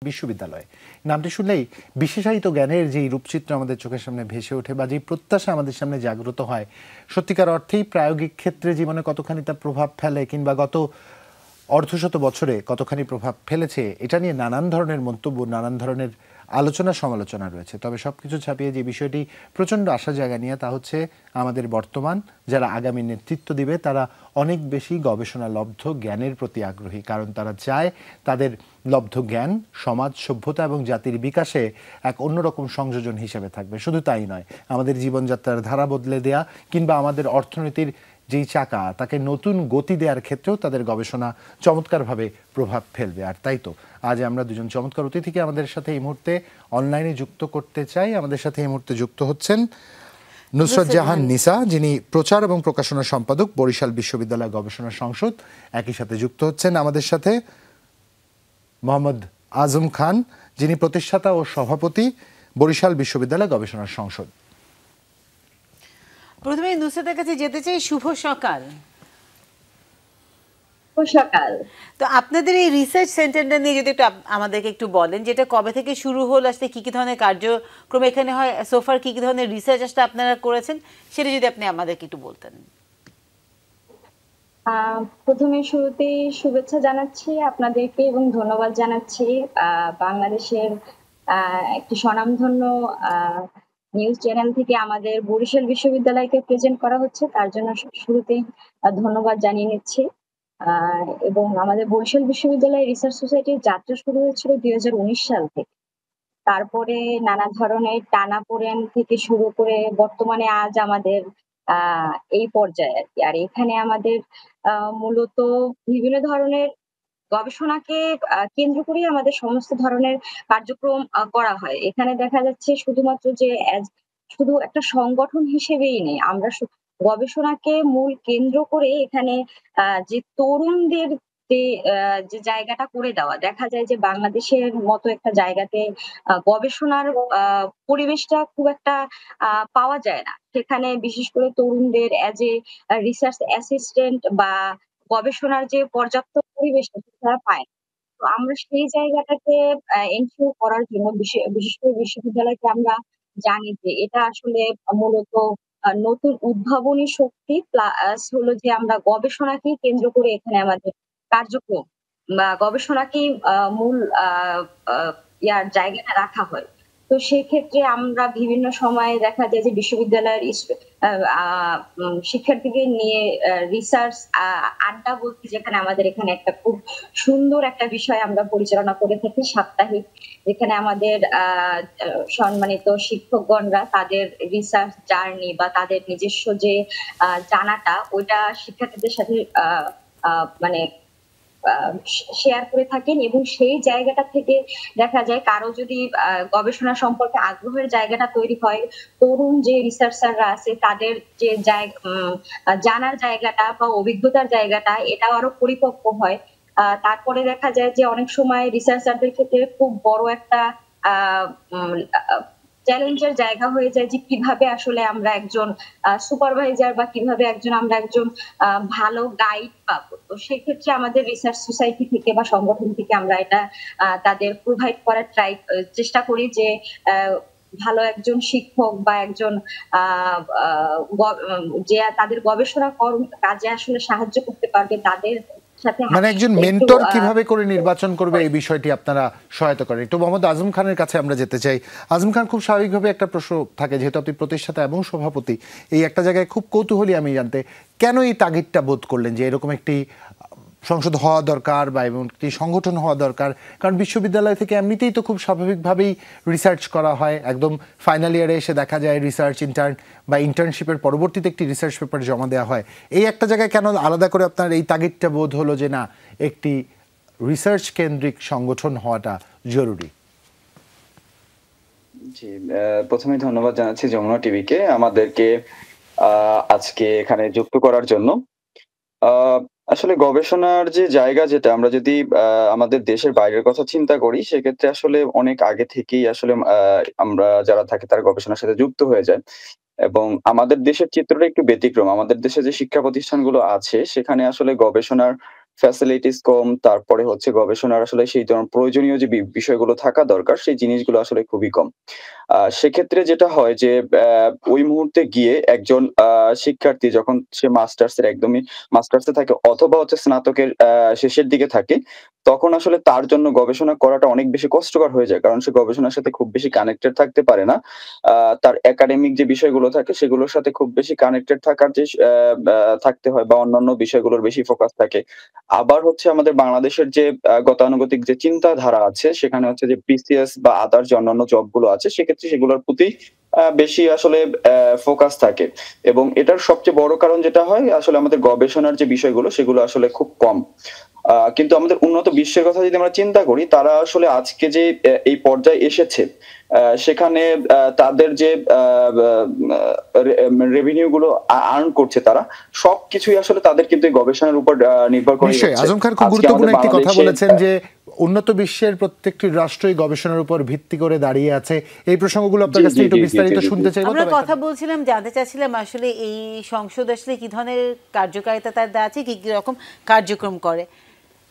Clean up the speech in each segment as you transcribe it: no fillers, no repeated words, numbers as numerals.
বিশ্ববিদ্যালয়। নামটি শুনলেই বিশেষায়িত জ্ঞানের যেই রূপচিত্র আমাদের চোখের সামনে ভেসে ওঠে বা যেই প্রত্যাশা আমাদের সামনে জাগ্রত হয়, সত্যিকার অর্থেই প্রায়োগিক ক্ষেত্রে জীবনে কতখানি তা প্রভাব ফেলে কিংবা গত অর্ধশত বছরে কতখানি প্রভাব ফেলেছে, এটা নিয়ে নানান ধরনের মন্তব্য, নানান ধরনের আলোচনা সমালোচনা রয়েছে। তবে সবকিছু ছাপিয়ে যে বিষয়টি প্রচণ্ড আশা জায়গা নিয়ে, তা হচ্ছে আমাদের বর্তমান যারা আগামী নেতৃত্ব দিবে তারা অনেক বেশি গবেষণা লব্ধ জ্ঞানের প্রতি আগ্রহী, কারণ তারা চায় তাদের লব্ধ জ্ঞান সমাজ, সভ্যতা এবং জাতির বিকাশে এক অন্যরকম সংযোজন হিসেবে থাকবে। শুধু তাই নয়, আমাদের জীবনযাত্রার ধারা বদলে দেয়া কিংবা আমাদের অর্থনীতির যেই চাকা তাকে নতুন গতি দেওয়ার ক্ষেত্রেও তাদের গবেষণা চমৎকারভাবে প্রভাব ফেলবে। আর তাই তো আজ আমরা দুজন চমৎকার অতিথিকে আমাদের সাথে এই মুহূর্তে অনলাইনে যুক্ত করতে চাই। আমাদের সাথে এই মুহূর্তে যুক্ত হচ্ছেন নুসরাত জাহান নিসা, যিনি প্রচার এবং প্রকাশনা সম্পাদক, বরিশাল বিশ্ববিদ্যালয় গবেষণা সংসদ। একই সাথে যুক্ত হচ্ছেন আমাদের সাথে মোহাম্মদ আজম খান, যিনি প্রতিষ্ঠাতা ও সভাপতি, বরিশাল বিশ্ববিদ্যালয় গবেষণা সংসদ। প্রথমে নুসরাতের কাছে যেতে চাই। শুভ সকাল। সকাল। তো আপনাদের এই রিসার্চ সেন্টারটা নিয়ে যদি একটু আমাদেরকে একটু বলেন, যেটা কবে থেকে শুরু হলো, আসলে কি কি ধরনের কার্যক্রম এখানে হয়, সোফার কি কি ধরনের রিসার্চ আসলে আপনারা করেছেন, সেটা যদি আপনি আমাদেরকে একটু বলতেন। প্রথমে শুরুতেই শুভেচ্ছা জানাচ্ছি আপনাদেরকে এবং ধন্যবাদ জানাচ্ছি বাংলাদেশের একটি স্বনামধন্য নিউজ চ্যানেল থেকে আমাদের বরিশাল বিশ্ববিদ্যালয়কে প্রেজেন্ট করা হচ্ছে, তার জন্য শুরুতেই ধন্যবাদ জানিয়ে নিচ্ছি। এবং আমাদের বরিশাল বিশ্ববিদ্যালয় রিসার্চ সোসাইটির যাত্রা শুরু হয়েছিল 2019 সাল থেকে। তারপরে নানা ধরনের টানাপোড়েন থেকে শুরু করে বর্তমানে আজ আমাদের এই পর্যায়ে আর কি। আর এখানে আমাদের মূলত বিভিন্ন ধরনের গবেষণাকে কেন্দ্র করেই আমাদের সমস্ত ধরনের কার্যক্রম করা হয়। এখানে দেখা যাচ্ছে শুধুমাত্র যে শুধু একটা সংগঠন হিসেবেই নেই, আমরা গবেষণাকে মূল কেন্দ্র করে এখানে যে তরুণদের যে জায়গাটা করে দেওয়া, দেখা যায় যে বাংলাদেশের মতো একটা জায়গাতে গবেষণার পরিবেশটা খুব একটা পাওয়া যায় না। সেখানে বিশেষ করে তরুণদের অ্যাজ এ রিসার্চ অ্যাসিস্ট্যান্ট বা গবেষণার যে পর্যাপ্ত পরিবেশ তারা পায়। তো আমরা সেই জায়গাটাকে এনশিওর করার জন্য বিশেষ করে বিশ্ববিদ্যালয়কে আমরা জানি যে এটা আসলে মূলত নতুন উদ্ভাবনী শক্তি প্লাস হলো যে আমরা গবেষণাকেই কেন্দ্র করে এখানে আমাদের কার্যক্রম বা গবেষণাকেই মূল ইয়ার জায়গাটা রাখা হয়। তো সেক্ষেত্রে আমরা বিভিন্ন সময়ে দেখা যায় যে বিশ্ববিদ্যালয়ের শিক্ষার্থীদের নিয়ে রিসার্চ আড্ডা বলতে, যেখানে আমাদের এখানে একটা খুব সুন্দর একটা বিষয় আমরা পরিচালনা করে থাকি সাপ্তাহিক, যেখানে আমাদের সম্মানিত শিক্ষকগণরা তাদের রিসার্চ জার্নি বা তাদের নিজস্ব যে জানাটা ওইটা শিক্ষার্থীদের সাথে মানে শেয়ার করে থাকেন। এবং সেই জায়গাটা থেকে দেখা যায় কারো যদি গবেষণা সম্পর্কে আগ্রহের জায়গাটা তৈরি হয়, তরুণ যে রিসার্চাররা আছে তাদের যে জানার জায়গাটা বা অভিজ্ঞতার জায়গাটা এটাও আরো পরিপক্ক হয়। তারপরে দেখা যায় যে অনেক সময় রিসার্চারদের ক্ষেত্রে খুব বড় একটা চ্যালেঞ্জের জায়গা হয়ে যায় যে কিভাবে আসলে আমরা একজন সুপারভাইজার বা কিভাবে আমরা একজন ভালো গাইড পাবো। তো সেক্ষেত্রে আমাদের রিসার্চ সোসাইটি থেকে বা সংগঠন থেকে আমরা এটা তাদের প্রোভাইড করার চেষ্টা করি যে ভালো একজন শিক্ষক বা একজন যে তাদের গবেষণা কাজে আসলে সাহায্য করতে পারবে, তাদের মানে একজন মেন্টর কিভাবে করে নির্বাচন করবে এই বিষয়টি আপনারা সহায়তা করেন। একটু মোহাম্মদ আজম খানের কাছে আমরা যেতে চাই। আজম খান, খুব স্বাভাবিকভাবে একটা প্রশ্ন থাকে, যেহেতু আপনি প্রতিষ্ঠাতা এবং সভাপতি, এই একটা জায়গায় খুব কৌতূহলী আমি জানতে, কেন এই তাগিদটা বোধ করলেন যে এরকম একটি সংসদ হওয়া দরকার বা এবং একটি সংগঠন হওয়া দরকার? কারণ বিশ্ববিদ্যালয় থেকে এমনিতেই তো খুব স্বাভাবিকভাবেই রিসার্চ করা হয়, একদম ফাইনাল ইয়ারে এসে দেখা যায় রিসার্চ ইন্টার্ন বা ইন্টার্নশিপের পরবর্তীতে একটি রিসার্চ পেপার জমা দেওয়া হয়। এই একটা জায়গায় কেন আলাদা করে আপনার এই তাগিদটা বোধ হলো যে না, একটি রিসার্চ কেন্দ্রিক সংগঠন হওয়াটা জরুরি? জি, প্রথমে ধন্যবাদ জানাচ্ছি যমুনা টিভিকে আমাদেরকে আজকে এখানে যুক্ত করার জন্য। আসলে গবেষণার যে জায়গা, যেটা আমরা যদি আমাদের দেশের বাইরের কথা চিন্তা করি, সেক্ষেত্রে আসলে অনেক আগে থেকেই আসলে আমরা যারা থাকি তারা গবেষণার সাথে যুক্ত হয়ে যায়। এবং আমাদের দেশের চিত্রটা একটু ব্যতিক্রম। আমাদের দেশে যে শিক্ষা প্রতিষ্ঠানগুলো আছে সেখানে আসলে গবেষণার ফ্যাসিলিটিস কম, তারপরে হচ্ছে গবেষণার আসলে সেই ধরনের প্রয়োজনীয় যে বিষয়গুলো থাকা দরকার সেই জিনিসগুলো আসলে খুবই কম। সেক্ষেত্রে যেটা হয় যে ওই মুহূর্তে গিয়ে একজন শিক্ষার্থী যখন সে মাস্টার্সে থাকে অথবা হচ্ছে স্নাতকের শেষের দিকে থাকে, তখন আসলে তার জন্য গবেষণা করাটা অনেক বেশি কষ্টকর হয়ে যায়। কারণ সে গবেষণার সাথে খুব বেশি কানেক্টেড থাকতে পারে না। তার একাডেমিক যে বিষয়গুলো থাকে সেগুলোর সাথে খুব বেশি কানেক্টেড থাকার যে থাকতে হয় বা অন্যান্য বিষয়গুলোর বেশি ফোকাস থাকে। আবার হচ্ছে আমাদের বাংলাদেশের যে গতানুগতিক যে চিন্তাধারা আছে সেখানে হচ্ছে যে বিসিএস বা আদার যে অন্যান্য জবগুলো আছে সেক্ষেত্রে সেগুলোর প্রতি বেশি আসলে ফোকাস থাকে। এবং এটার সবচেয়ে বড় কারণ যেটা হয় আসলে আমাদের গবেষণার যে বিষয়গুলো সেগুলো আসলে খুব কম। কিন্তু আমাদের উন্নত বিশ্বের কথা যদি আমরা চিন্তা করি তারা আসলে আজকে যে এই পর্যায়ে এসেছে সেখানে তাদের যে রেভিনিউ গুলো আর্ন করছে তারা সবকিছুই আসলে তাদের কিন্তু এই গবেষণার উপর নির্ভর করে। নিশ্চয়ই আজম খান খুব গুরুত্বপূর্ণ একটি কথা বলেছেন যে উন্নত বিশ্বের প্রত্যেকটি রাষ্ট্রই গবেষণার উপর ভিত্তি করে দাঁড়িয়ে আছে। এই প্রসঙ্গগুলো আপনার কাছে একটু বিস্তারিত শুনতে চাই। আমরা কথা বলছিলাম, জানতে চাচ্ছিলাম আসলে এই সংসদ আসলে কি ধরনের কার্যকারিতা তার আছে, কি কি রকম কার্যক্রম করে।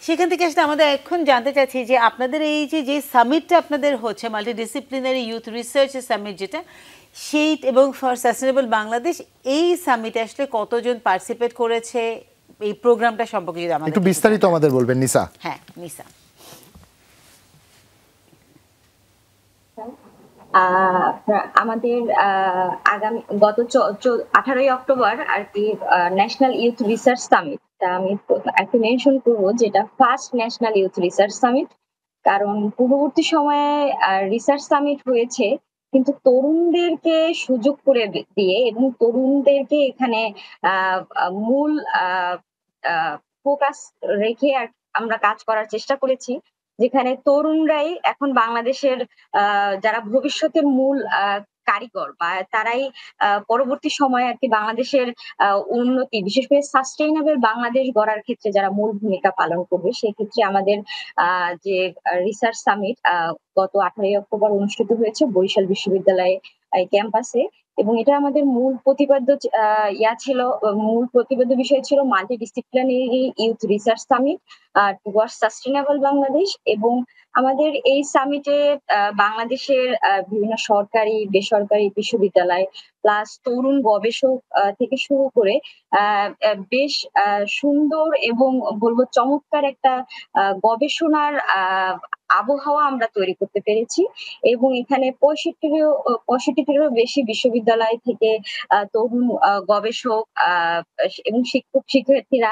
সেখান থেকে আসলে আমাদের এখন জানতে চাচ্ছি যে আপনাদের এই যে সামিটটা আপনাদের হচ্ছে মাল্টিডিসিপ্লিনারি ইউথ রিসার্চ সামিট যেটা, সেই এবং ফর সাস্টেনেবল বাংলাদেশ, এই সামিটে আসলে কতজন পার্টিসিপেট করেছে, এই প্রোগ্রামটা সম্পর্কে যদি আমাদের একটু বিস্তারিত আমাদের বলবেন নিসা। হ্যাঁ নিসা। আমাদের আগামী গত 18ই অক্টোবর আর কি ন্যাশনাল ইউথ রিসার্চ সামিট, তা আমি একটু মেনশন করবো যেটা first national youth research summit. কারণ পূর্ববর্তী সময়ে রিসার্চ সামিট হয়েছে কিন্তু তরুণদেরকে সুযোগ করে দিয়ে এবং তরুণদেরকে এখানে মূল ফোকাস রেখে আমরা কাজ করার চেষ্টা করেছি, যেখানে তরুণরাই এখন বাংলাদেশের যারা ভবিষ্যতের মূল কারিগর বা তারাই পরবর্তী সময়ে আর কি বাংলাদেশের উন্নতি, বিশেষ করে সাস্টেইনেবল বাংলাদেশ গড়ার ক্ষেত্রে যারা মূল ভূমিকা পালন করবে। সেক্ষেত্রে আমাদের যে রিসার্চ সামিট গত 18ই অক্টোবর অনুষ্ঠিত হয়েছে বরিশাল বিশ্ববিদ্যালয়ে ক্যাম্পাসে, এবং এটা আমাদের মূল প্রতিপাদ্য বিষয় ছিল multidisciplinary youth research summit towards sustainable Bangladesh. এবং আমাদের এই সামিটে বাংলাদেশের বিভিন্ন সরকারি বেসরকারি বিশ্ববিদ্যালয় প্লাস তরুণ গবেষক থেকে শুরু করে বেশ সুন্দর এবং বলবো চমৎকার একটা গবেষণার আবহাওয়া আমরা তৈরি করতে পেরেছি। এবং এখানে 65টিরও বেশি বিশ্ববিদ্যালয় থেকে তরুণ গবেষক এবং শিক্ষার্থীরা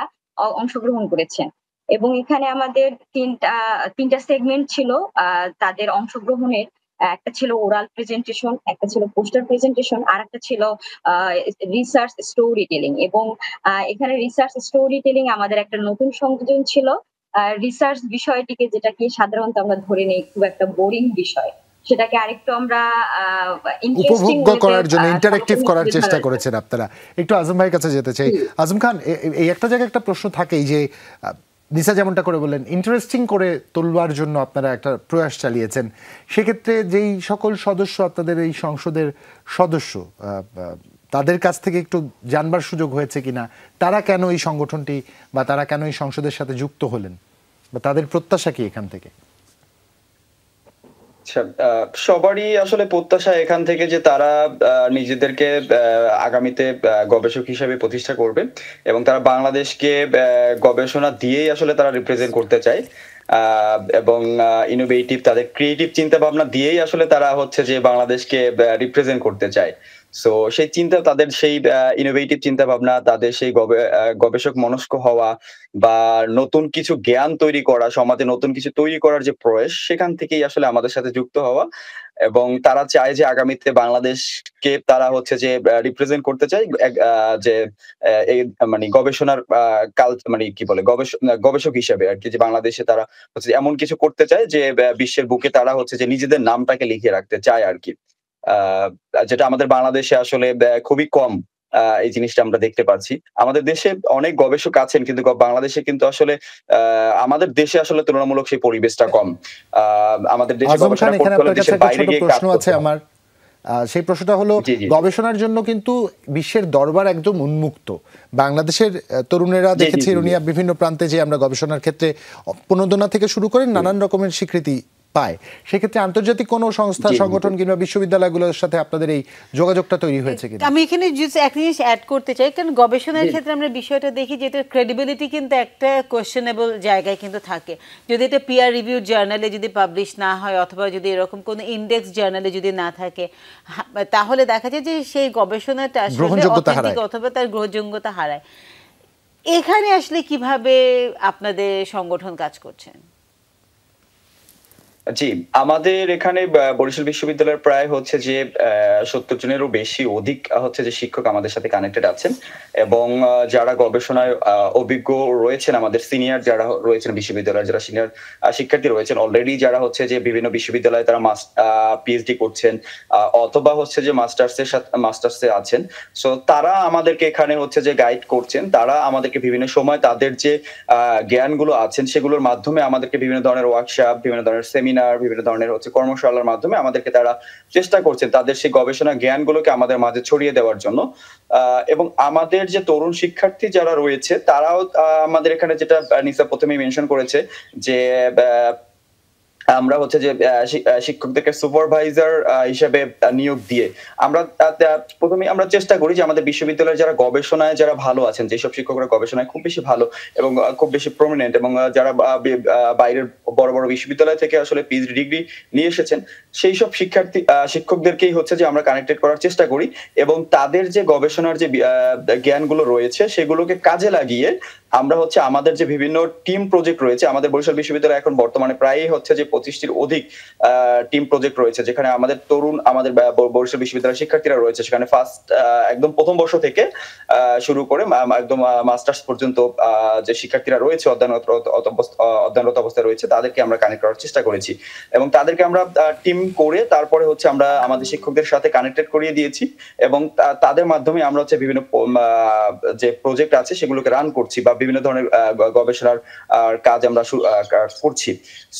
অংশগ্রহণ করেছেন। এবং এখানে আমাদের তিনটা সেগমেন্ট ছিল তাদের অংশগ্রহণের। একটা ছিল ওরাল প্রেজেন্টেশন, একটা ছিল পোস্টার প্রেজেন্টেশন, আর একটা ছিল রিসার্চ স্টোরি টেলিং। এবং এখানে রিসার্চ স্টোরি টেলিং আমাদের একটা নতুন সংযোজন ছিল। রিসার্চ বিষয়টিকে, যেটাকে সাধারণত আমরা ধরে নেই খুব একটা বোরিং বিষয়, সেটাকে আরেকটু আমরা উপভোগ্য করার জন্য ইন্টারেক্টিভ করার চেষ্টা করেছেন আপনারা। একটু আজম ভাইয়ের কাছে যেতে চাই। আজম খান, এই একটা জায়গায় একটা প্রশ্ন থাকেই যে নিসা যেমনটা করে বললেন, ইন্টারেস্টিং করে তুলবার জন্য আপনারা একটা প্রয়াস চালিয়েছেন। সেক্ষেত্রে যেই সকল সদস্য আপনাদের এই সংসদের সদস্য, তাদের কাছ থেকে একটু জানবার সুযোগ হয়েছে কিনা, তারা কেন এই সংগঠনটি বা তারা কেন এই সংসদের সাথে যুক্ত হলেন, বা তাদের প্রত্যাশা কি এখান থেকে? সবারই আসলে প্রত্যাশা এখান থেকে যে তারা নিজেদেরকে আগামীতে গবেষক হিসেবে প্রতিষ্ঠা করবে এবং তারা বাংলাদেশকে গবেষণা দিয়েই আসলে তারা রিপ্রেজেন্ট করতে চায় এবং ইনোভেটিভ তাদের ক্রিয়েটিভ চিন্তা ভাবনা দিয়েই আসলে তারা হচ্ছে যে বাংলাদেশকে রিপ্রেজেন্ট করতে চায়। সো সেই চিন্তা, তাদের সেই ইনোভেটিভ চিন্তা ভাবনা, তাদের সেই গবেষক মনস্ক হওয়া বা নতুন কিছু জ্ঞান তৈরি করা, সমাজে নতুন কিছু তৈরি করার যে প্রয়াস, সেখান থেকেই আসলে আমাদের সাথে যুক্ত হওয়া। এবং তারা চায় যে আগামীতে বাংলাদেশকে তারা হচ্ছে যে রিপ্রেজেন্ট করতে চায় যে এই মানে গবেষণার মানে কি বলে গবেষক হিসেবে আর কি, যে বাংলাদেশে তারা হচ্ছে এমন কিছু করতে চায় যে বিশ্বের বুকে তারা হচ্ছে যে নিজেদের নামটাকে লিখে রাখতে চায় আর কি, যেটা আমাদের বাংলাদেশে আসলে খুবই কম। এই জিনিসটা আমরা দেখতে পাচ্ছি। আমাদের দেশে অনেক গবেষক আছেন কিন্তু বাংলাদেশে কিন্তু আসলে আমাদের দেশে আসলে তুলনামূলক সেই পরিবেশটা কম। আমাদের দেশে গবেষণা করতে হলে দেশের বাইরে গিয়ে কাজ করতে হয়। সেই প্রশ্নটা হলো, জি, জি। গবেষণার জন্য কিন্তু বিশ্বের দরবার একদম উন্মুক্ত। বাংলাদেশের তরুণেরা জি, জি, দেখেছি জি, জি। দুনিয়ার বিভিন্ন প্রান্তে যে আমরা গবেষণার ক্ষেত্রে প্রণোদনা থেকে শুরু করে নানান রকমের স্বীকৃতি পায়। সেক্ষেত্রে আন্তর্জাতিক কোনো সংস্থা, জি, জি, সংগঠন কিংবা বিশ্ববিদ্যালয়গুলোর সাথে আপনাদের এই যোগাযোগটা তৈরি হয়েছে কিনা? আমি এখানে just এক জিনিস অ্যাড করতে চাই, কারণ গবেষণার জি। ক্ষেত্রে আমরা বিষয়টা দেখি যে এটার ক্রেডিবিলিটি কিন্তু একটা কোয়েশ্চেনেবল জায়গায় কিন্তু থাকে। যদি এটা পিয়ার রিভিউ জার্নালে যদি পাবলিশ না হয়, অথবা যদি এরকম কোনো ইন্ডেক্স জার্নালে যদি না থাকে, তাহলে দেখা যায় যে সেই গবেষণাটা আসলে গ্রহণযোগ্যতা অথেন্টিক হারায়। অথবা তার গ্রহণযোগ্যতা হারায়। এখানে আসলে কিভাবে আপনাদের সংগঠন কাজ করছেন? জি, আমাদের এখানে বরিশাল বিশ্ববিদ্যালয়ের প্রায় হচ্ছে যে ৭০ জনেরও অধিক হচ্ছে যে শিক্ষক আমাদের সাথে কানেক্টেড আছেন, এবং যারা গবেষণায় অভিজ্ঞ রয়েছেন, আমাদের সিনিয়র যারা রয়েছেন বিশ্ববিদ্যালয়ের, যারা সিনিয়র শিক্ষার্থী রয়েছেন অলরেডি, যারা হচ্ছে যে বিভিন্ন বিশ্ববিদ্যালয়ে তারা পিএইচডি করছেন, অথবা হচ্ছে যে মাস্টার্সে আছেন। সো তারা আমাদেরকে এখানে হচ্ছে যে গাইড করছেন। তারা আমাদেরকে বিভিন্ন সময় তাদের যে জ্ঞানগুলো আছেন সেগুলোর মাধ্যমে আমাদেরকে বিভিন্ন ধরনের ওয়ার্কশপ, বিভিন্ন ধরনের সেমিনার, বিভিন্ন ধরনের হচ্ছে কর্মশালার মাধ্যমে আমাদেরকে তারা চেষ্টা করছেন তাদের সেই গবেষণা জ্ঞানগুলোকে আমাদের মাঝে ছড়িয়ে দেওয়ার জন্য। এবং আমাদের যে তরুণ শিক্ষার্থী যারা রয়েছে তারাও আমাদের এখানে, যেটা নিসা প্রথমেই মেনশন করেছে, যে আমরা হচ্ছে যে শিক্ষকদেরকে সুপারভাইজার হিসেবে নিয়োগ দিয়ে আমরা প্রথমে আমরা চেষ্টা করি যে আমাদের বিশ্ববিদ্যালয়ের যারা গবেষণায় যারা ভালো আছেন, যেসব শিক্ষকরা গবেষণায় খুব বেশি ভালো এবং খুব বেশি প্রমিনেন্ট, এবং যারা বাইরের বড় বড় বিশ্ববিদ্যালয় থেকে আসলে পিএইচডি ডিগ্রি নিয়ে এসেছেন, সেই সব শিক্ষকদেরকেই হচ্ছে যে আমরা কানেক্টেড করার চেষ্টা করি, এবং তাদের যে গবেষণার যে জ্ঞানগুলো রয়েছে সেগুলোকে কাজে লাগিয়ে আমরা হচ্ছে আমাদের যে বিভিন্ন টিম প্রজেক্ট রয়েছে, আমাদের বরিশাল বিশ্ববিদ্যালয়ে এখন বর্তমানে প্রায়ই হচ্ছে যে 25টির অধিক টিম প্রজেক্ট রয়েছে, যেখানে আমাদের তরুণ, আমাদের বরিশাল বিশ্ববিদ্যালয়ের শিক্ষার্থীরা রয়েছে, সেখানে ফার্স্ট একদম প্রথম বর্ষ থেকে শুরু করে একদম মাস্টার্স পর্যন্ত যে শিক্ষার্থীরা রয়েছে, অধ্যয়নরত অবস্থায় রয়েছে, তাদেরকে আমরা কানেক্ট করার চেষ্টা করেছি, এবং তাদেরকে আমরা টিম করে তারপরে হচ্ছে আমরা আমাদের শিক্ষকদের সাথে কানেক্টেড করিয়ে দিয়েছি, এবং তাদের মাধ্যমে আমরা হচ্ছে বিভিন্ন যে প্রজেক্ট আছে সেগুলোকে রান করছি, বা বিভিন্ন ধরনের গবেষণার কাজ আমরা করছি।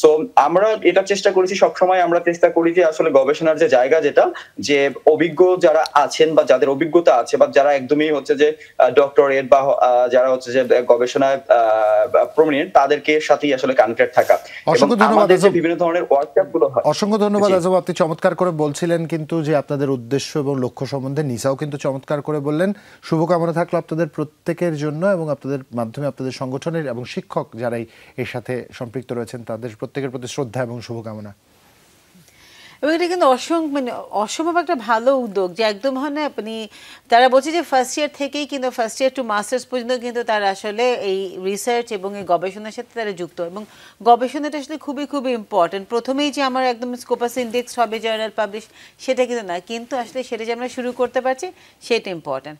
সো আমরা এটা চেষ্টা করেছি, সবসময় আমরা চেষ্টা করি যে আসলে গবেষণার যে জায়গা, যেটা যে অভিজ্ঞ যারা আছেন বা যাদের অভিজ্ঞতা আছে, বা যারা একদমই হচ্ছে যে ডক্টরেট বা যারা হচ্ছে যে গবেষণায় প্রমিনেন্ট, তাদেরকে সাথেই আসলে কানেক্টেড থাকা। অসংখ্য ধন্যবাদ আমাদের যে বিভিন্ন ধরনের ওয়ার্কশপ গুলো হয়। অসংখ্য ধন্যবাদ জি। আজম, আপনি চমৎকার করে বলছিলেন কিন্তু যে আপনাদের উদ্দেশ্য এবং লক্ষ্য সম্বন্ধে। নিসাও কিন্তু চমৎকার করে বললেন। শুভকামনা থাকলো আপনাদের প্রত্যেকের জন্য, এবং আপনাদের মাধ্যমে আপনাদের সংগঠনের এবং শিক্ষক যারাই এর সাথে সম্পৃক্ত রয়েছেন তাদের প্রত্যেকের প্রতি শ্রদ্ধা এবং শুভকামনা। এবং এটা কিন্তু অসম্ভব একটা ভালো উদ্যোগ, যে একদম হয় না, আপনি তারা বলছে যে ফার্স্ট ইয়ার থেকেই কিন্তু ফার্স্ট ইয়ার টু মাস্টার্স পর্যন্ত কিন্তু তারা আসলে এই রিসার্চ এবং এই গবেষণার সাথে তারা যুক্ত, এবং গবেষণাটা আসলে খুবই খুবই ইম্পর্টেন্ট। প্রথমেই যে আমার একদম স্কোপাস ইন্ডেক্স হবে, জার্নাল পাবলিশ, সেটা কিন্তু না, কিন্তু আসলে সেটা যে আমরা শুরু করতে পারছি সেটা ইম্পর্টেন্ট।